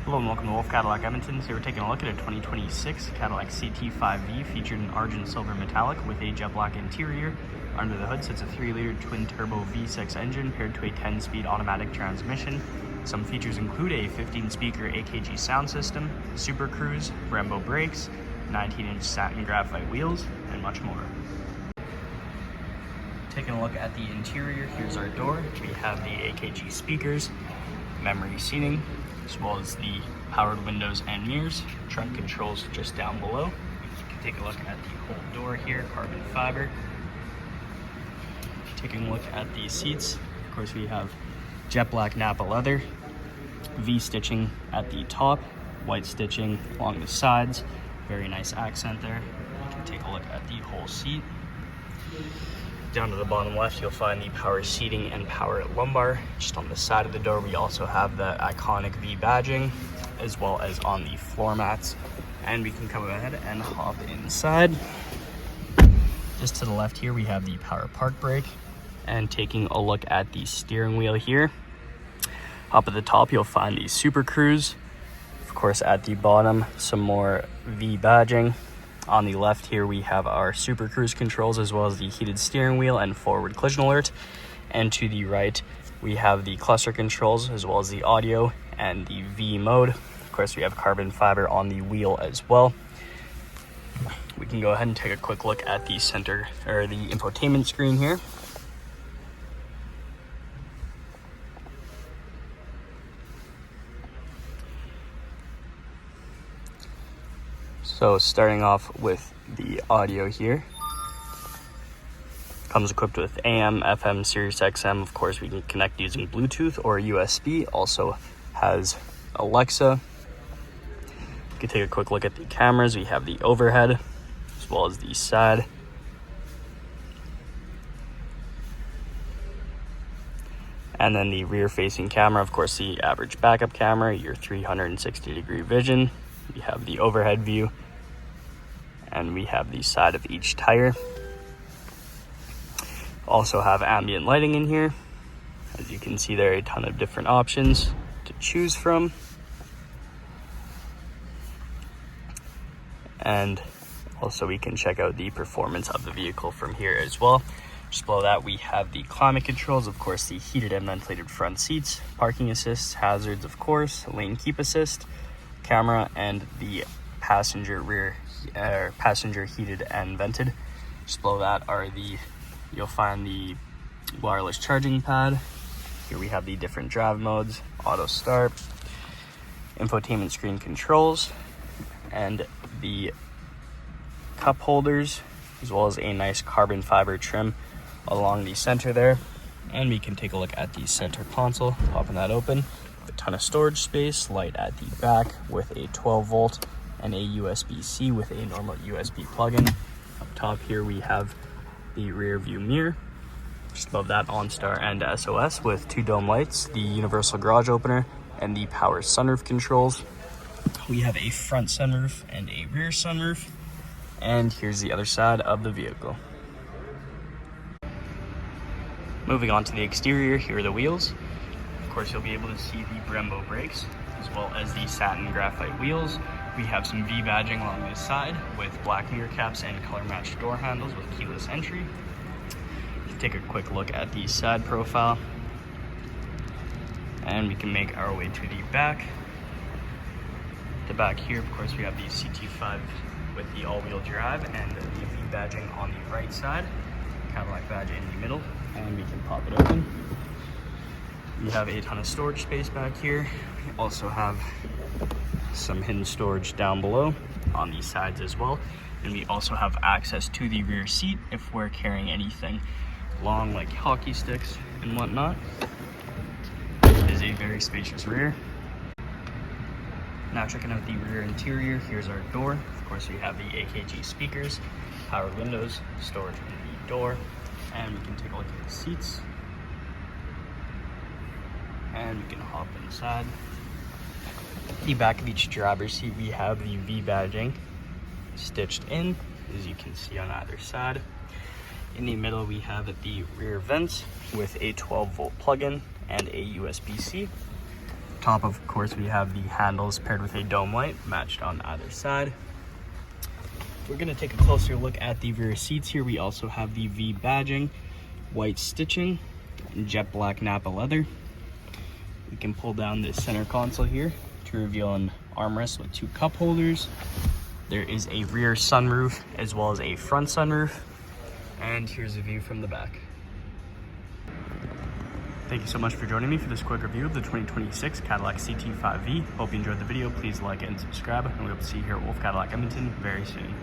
Hello and welcome to Wolfe Cadillac Edmonton. Today we're taking a look at a 2026 Cadillac CT5-V featured in Argent Silver Metallic with a jet black interior. Under the hood sits a 3-liter twin-turbo V6 engine paired to a 10-speed automatic transmission. Some features include a 15-speaker AKG sound system, Super Cruise, Brembo brakes, 19-inch satin graphite wheels, and much more. Taking a look at the interior, here's our door. We have the AKG speakers, memory seating, as well as the powered windows and mirrors. Trunk controls just down below. You can take a look at the whole door here, carbon fiber. Taking a look at the seats, of course we have jet black Napa leather, V stitching at the top, white stitching along the sides, very nice accent there. You can take a look at the whole seat. Down to the bottom left, you'll find the power seating and power lumbar. Just on the side of the door, we also have the iconic V badging, as well as on the floor mats. And we can come ahead and hop inside. Just to the left here, we have the power park brake. And taking a look at the steering wheel here. Up at the top, you'll find the Super Cruise. Of course, at the bottom, some more V badging. On the left here, we have our Super Cruise controls, as well as the heated steering wheel and forward collision alert. And to the right, we have the cluster controls, as well as the audio and the V mode. Of course, we have carbon fiber on the wheel as well. We can go ahead and take a quick look at the center, or the infotainment screen here. So starting off with the audio here, comes equipped with AM, FM, Sirius XM. Of course, we can connect using Bluetooth or USB. Also has Alexa. You can take a quick look at the cameras. We have the overhead as well as the side. And then the rear facing camera, of course, the average backup camera, your 360-degree vision. We have the overhead view. And we have the side of each tire. Also have ambient lighting in here. As you can see, there are a ton of different options to choose from. And also we can check out the performance of the vehicle from here as well. Just below that, we have the climate controls, of course, the heated and ventilated front seats, parking assist, hazards, of course, lane keep assist, camera, and the passenger heated and vented. Just below that you'll find the wireless charging pad. Here we have the different drive modes, auto start, infotainment screen controls, and the cup holders, as well as a nice carbon fiber trim along the center there. And we can take a look at the center console, popping that open. A ton of storage space, light at the back with a 12-volt and a USB-C with a normal USB plug-in. Up top here we have the rear view mirror. Just above that, OnStar and SOS with 2 dome lights, the universal garage opener, and the power sunroof controls. We have a front sunroof and a rear sunroof. And here's the other side of the vehicle. Moving on to the exterior, here are the wheels. Of course, you'll be able to see the Brembo brakes, as well as the satin graphite wheels. We have some V badging along this side with black mirror caps and color-matched door handles with keyless entry. Take a quick look at the side profile. And we can make our way to the back. The back here, of course, we have the CT5 with the all-wheel drive and the V badging on the right side. Cadillac badge in the middle, and we can pop it open. We have a ton of storage space back here. We also have some hidden storage down below on these sides as well. And we also have access to the rear seat if we're carrying anything long like hockey sticks and whatnot. It is a very spacious rear. Now checking out the rear interior, here's our door. Of course, we have the AKG speakers, power windows, storage in the door, and we can take a look at the seats. And we can hop inside. The back of each driver's seat, we have the V badging stitched in, as you can see on either side. In the middle, we have the rear vents with a 12-volt plug-in and a USB-C. Top, of course, we have the handles paired with a dome light matched on either side. We're going to take a closer look at the rear seats here. We also have the V badging, white stitching, and jet black Napa leather. We can pull down this center console here to reveal an armrest with 2 cup holders. There is a rear sunroof as well as a front sunroof. And here's a view from the back. Thank you so much for joining me for this quick review of the 2026 Cadillac CT5-V. Hope you enjoyed the video. Please like and subscribe, and we hope to see you here at Wolfe Cadillac Edmonton very soon.